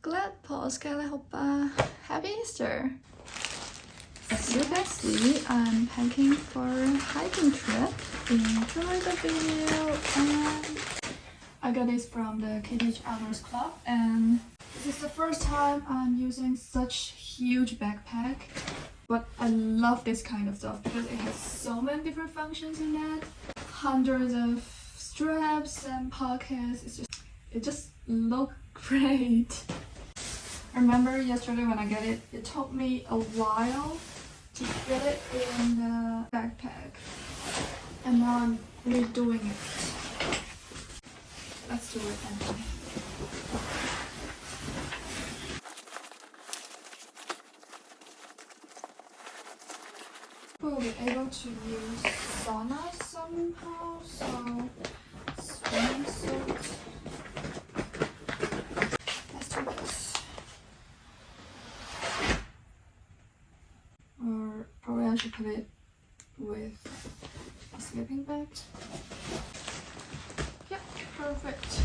Glad påske allihopa! Happy Easter! As you guys see, I'm packing for a hiking trip. Enjoy the video, and I got this from the KTH Outdoors Club, and this is the first time I'm using such huge backpack. But I love this kind of stuff because it has so many different functions in it. Hundreds of straps and pockets. It just looks great. I remember yesterday when I got it, it took me a while to get it in the backpack. And now I'm redoing it. Let's do it anyway. We'll be able to use sauna somehow, so swimsuit. Let's do this. Or probably I should put it with a sleeping bag. Yep, perfect.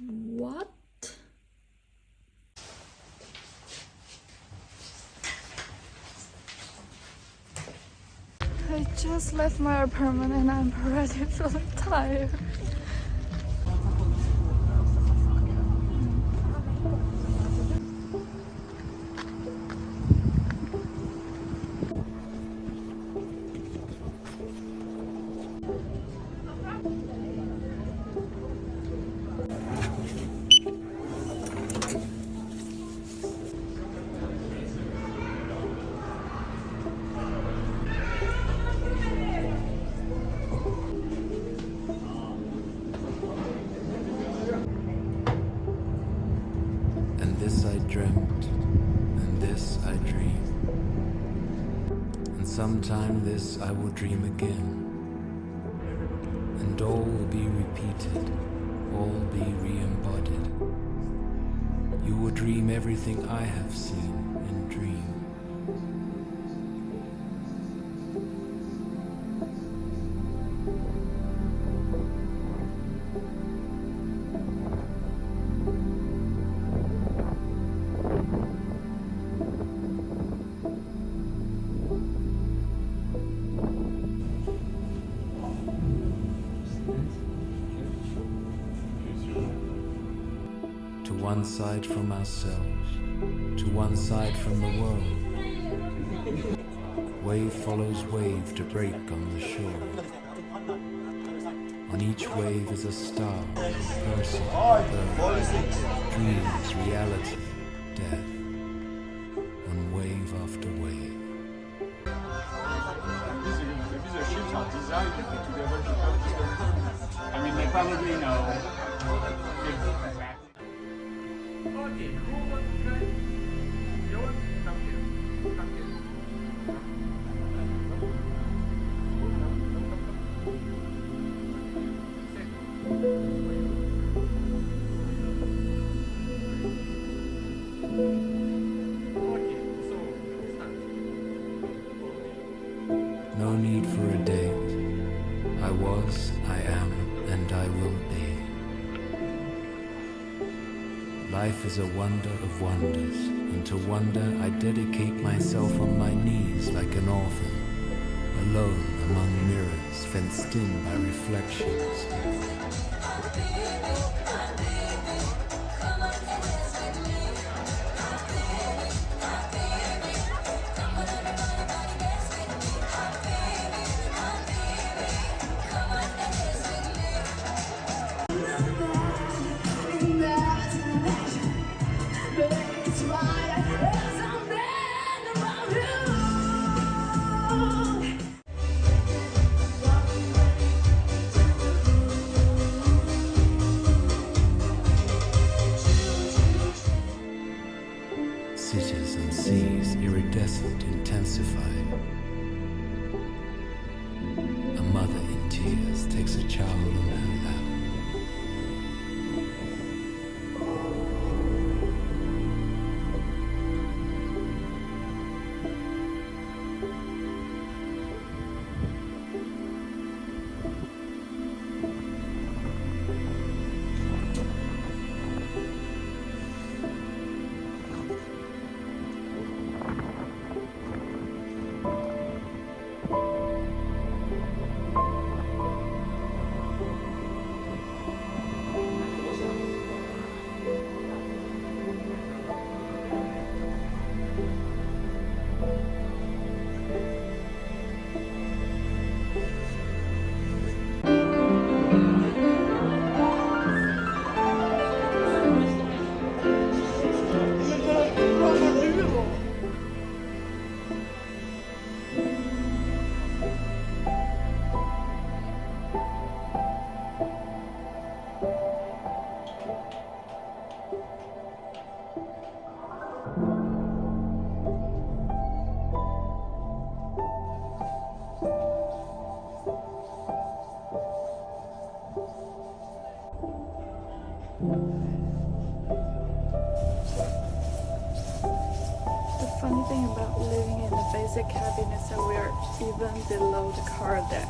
What? I just left my apartment and I'm already feeling tired. This I dreamt, and this I dream, and sometime this I will dream again, and all will be repeated, all be re-embodied. You will dream everything I have seen and dream. To one side from ourselves, to one side from the world. Wave follows wave to break on the shore. On each wave is a star, person, bird, dreams, reality, death. On wave after wave. I mean, they probably know. No need for a date. I was, I am, and I will be. Life is a wonder of wonders, and to wonder I dedicate myself on my knees like an orphan, alone among mirrors fenced in by reflections. Cities and seas iridescent intensify. A mother in tears takes a child on her lap. The funny thing about living in the basic cabin is that we are even below the car deck.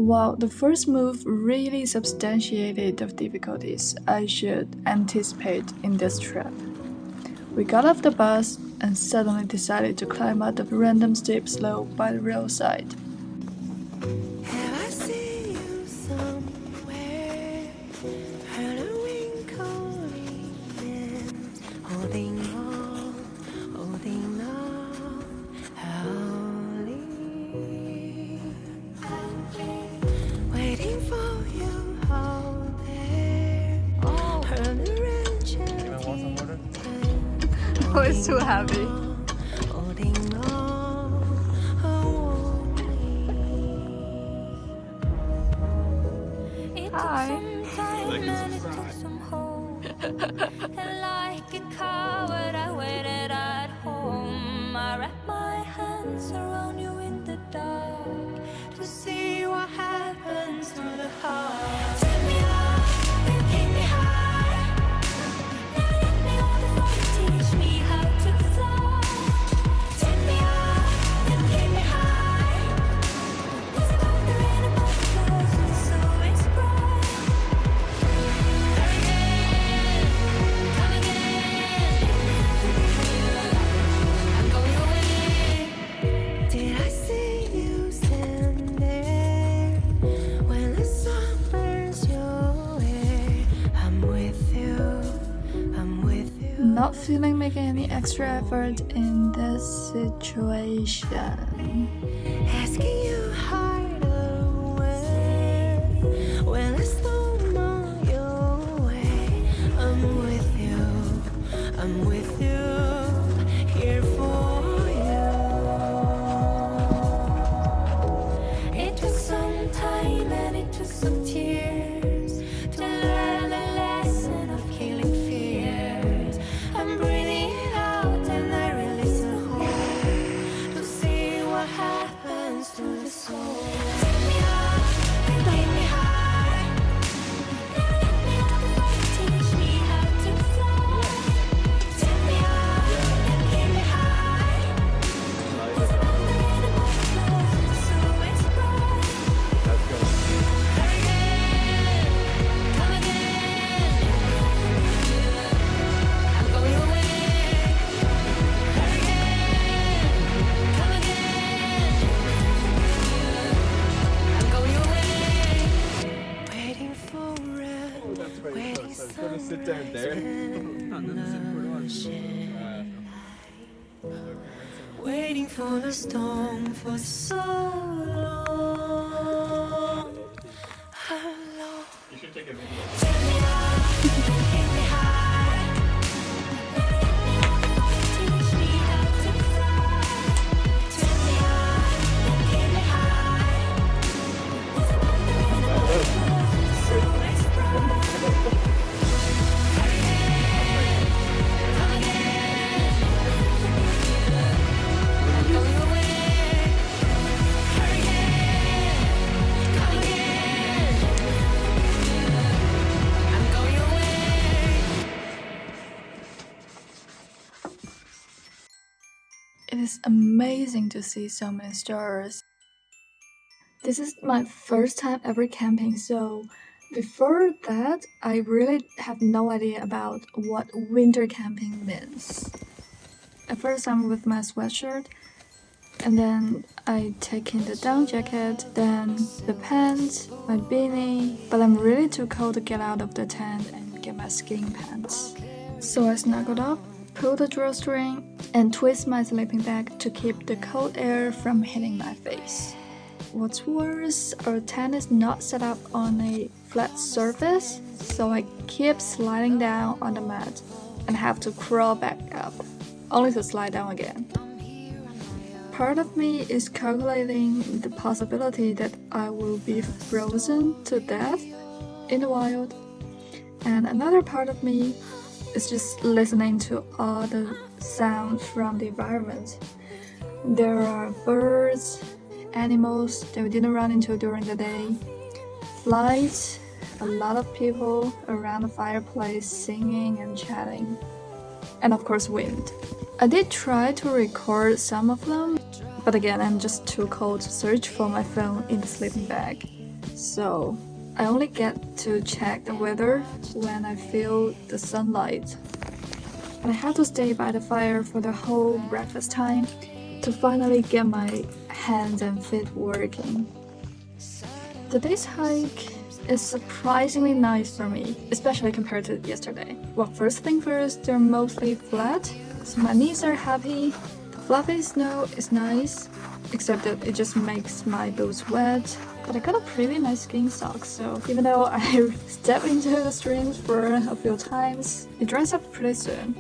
Wow, the first move really substantiated the difficulties I should anticipate in this trip. We got off the bus and suddenly decided to climb out of a random steep slope by the roadside. Have I seen you somewhere? Heard a wrinkle remains, holding on, howling. Waiting for you out there. Heard the wrenching. Anyone want some water? Oh, it's too heavy. Holding on, Hi. And like a coward, I waited at home. I wrapped my hands around you in the dark to see what happens to the heart. Take me up and keep me high. Now let me on the floor to teach me how to fly. Take me up and keep me high. It's about the rain above the clouds, so it's bright. Come again. I'm going away. Did I see you stand there when the sun burns your hair? I'm with you. I'm with you. Not feeling making any extra effort in this situation. Asking you harder when I storm on your way. I'm with you. I'm with you. Here for you. It took some time and it took some tears to learn the lesson of killing fears. I'm breathing it out and I release the whole to see what happens to the soul. Take me up and keep me high. Now let me on the floor to teach me how to fly. Take me up and keep me high. It's about the rain above the clouds, so it's bright. Let's go. Hurricane, come again. I'm going away. Hurricane, come again. I'm going away. Waiting for rain, That's very waiting close. I was going to sit down there. waiting for the storm for so long. How long? You should take a video. Take me up, take me high. Teach me how to fly. Take me up, keep me high. It's about the rain above the clouds, so it's bright. Hurricane, come again. I'm going away. Hurricane, come again. I'm going away. It is amazing to see so many stars. This is my first time ever camping, so before that, I really have no idea about what winter camping means. At first, I'm with my sweatshirt, and then I take in the down jacket, then the pants, my beanie, but I'm really too cold to get out of the tent and get my skiing pants. So I snuggled up, pulled the drawstring, and twist my sleeping bag to keep the cold air from hitting my face. what's worse, our tent is not set up on a flat surface, so I keep sliding down on the mat and have to crawl back up, only to slide down again. Part of me is calculating the possibility that I will be frozen to death in the wild, and another part of me is just listening to all the sounds from the environment. There are birds, animals that we didn't run into during the day, flies, a lot of people around the fireplace singing and chatting, and of course wind. I did try to record some of them, but again I'm just too cold to search for my phone in the sleeping bag. So I only get to check the weather when I feel the sunlight. And I have to stay by the fire for the whole breakfast time to finally get my hands and feet working. Today's hike is surprisingly nice for me, especially compared to yesterday. Well, first thing first, they're mostly flat, so my knees are happy. The fluffy snow is nice, except that it just makes my boots wet. But I got a pretty nice skiing sock, so even though I step into the streams for a few times, it dries up pretty soon.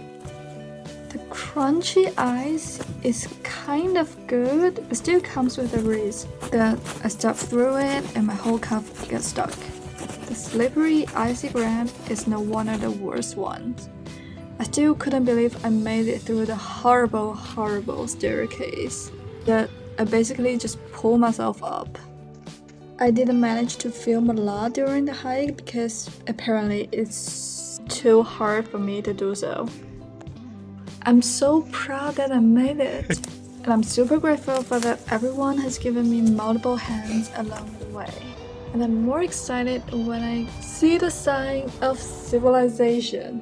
The crunchy ice is kind of good, but still comes with a risk that I step through it and my whole cuff gets stuck. The slippery, icy ground is no one of the worst ones. I still couldn't believe I made it through the horrible staircase that I basically just pulled myself up. I didn't manage to film a lot during the hike because apparently it's too hard for me to do so. I'm so proud that I made it, and I'm super grateful for that everyone has given me multiple hands along the way. And I'm more excited when I see the sign of civilization.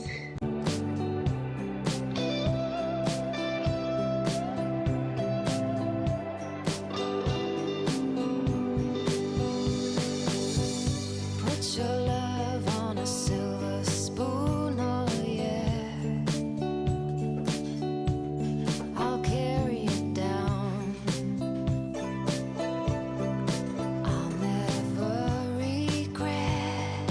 Put your love on a silver spoon, oh yeah. I'll carry it down. I'll never regret.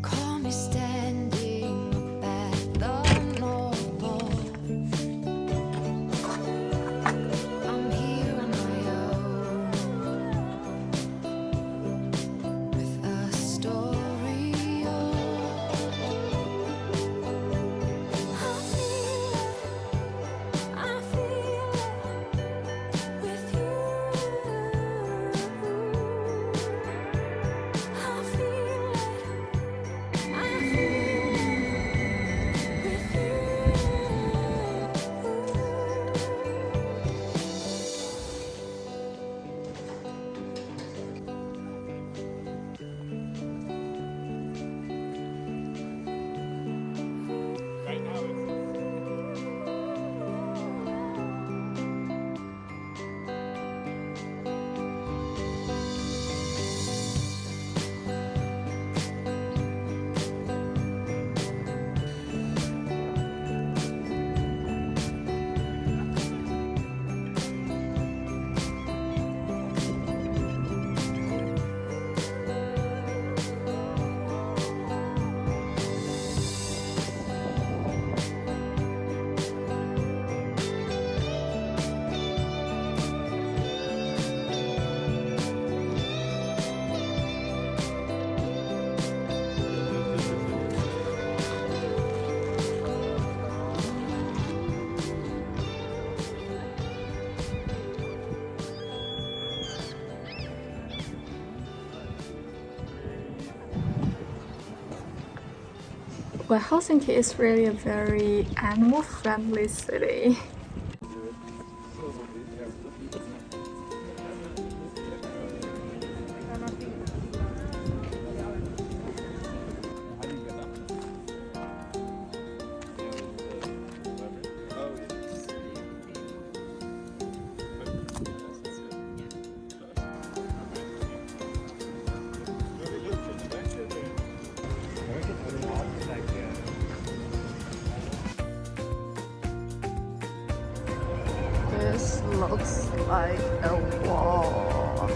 Call me standing up at the North Pole. I'm here on my own with a story. I feel it with you. I feel it with you. Right now it's Well, Helsinki is really a very animal-friendly city. how do you get that? Oh, just looks like a wall.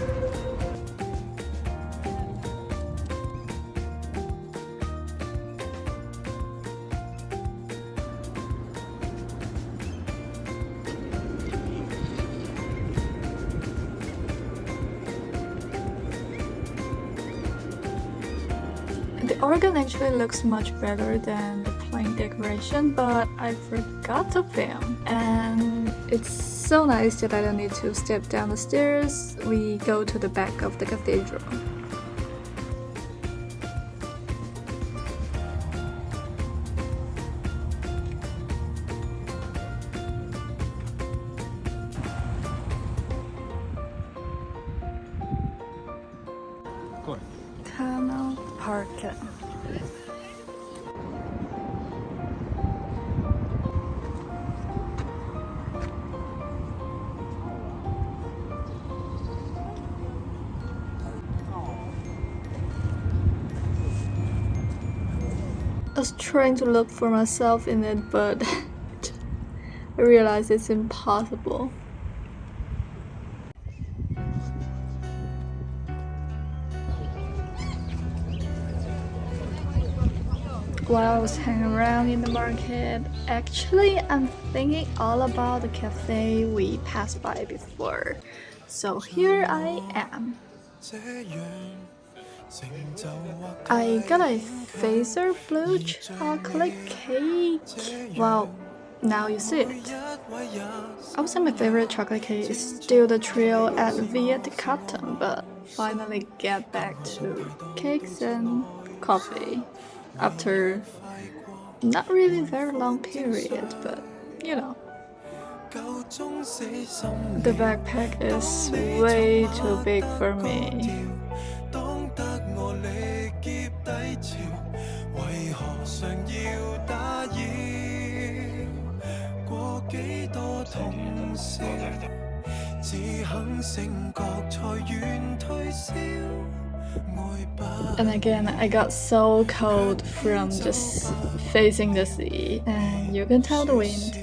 The organ actually looks much better than the plain decoration, but I forgot to film. And it's so nice that I don't need to step down the stairs. We go to the back of the cathedral. Good. Canal Parking. I was trying to look for myself in it, but I realized it's impossible. While I was hanging around in the market, actually I'm thinking all about the cafe we passed by before. So here I am. I got a Phaser Blue chocolate cake. Wow, now you see it. I would say my favorite chocolate cake is still the trio at Via de Cotton, but finally get back to cakes and coffee after not really very long period, but you know. The backpack is way too big for me. And again, I got so cold from just facing the sea, and you can tell the wind.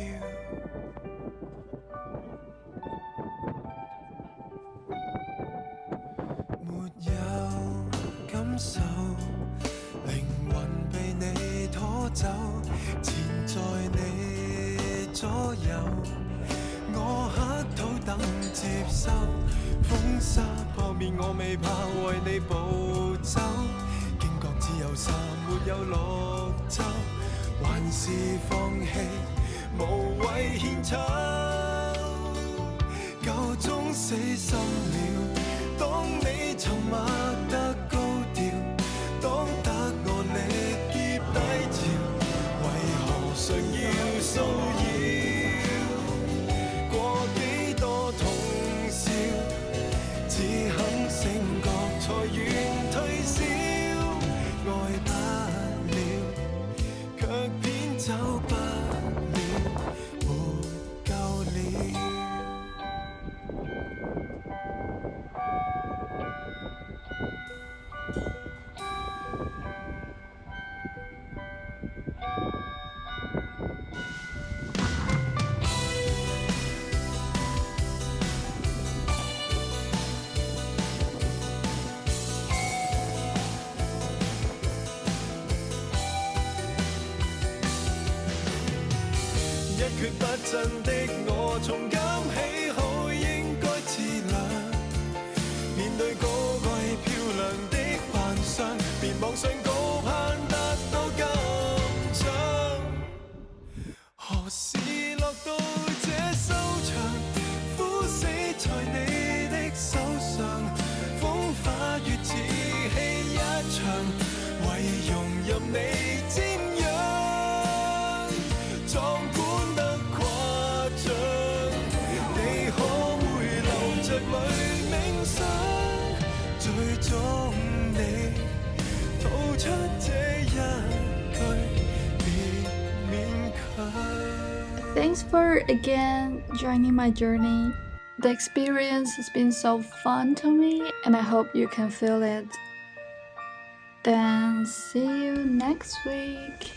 Thanks for again joining my journey. The experience has been so fun to me, and I hope you can feel it. Then see you next week.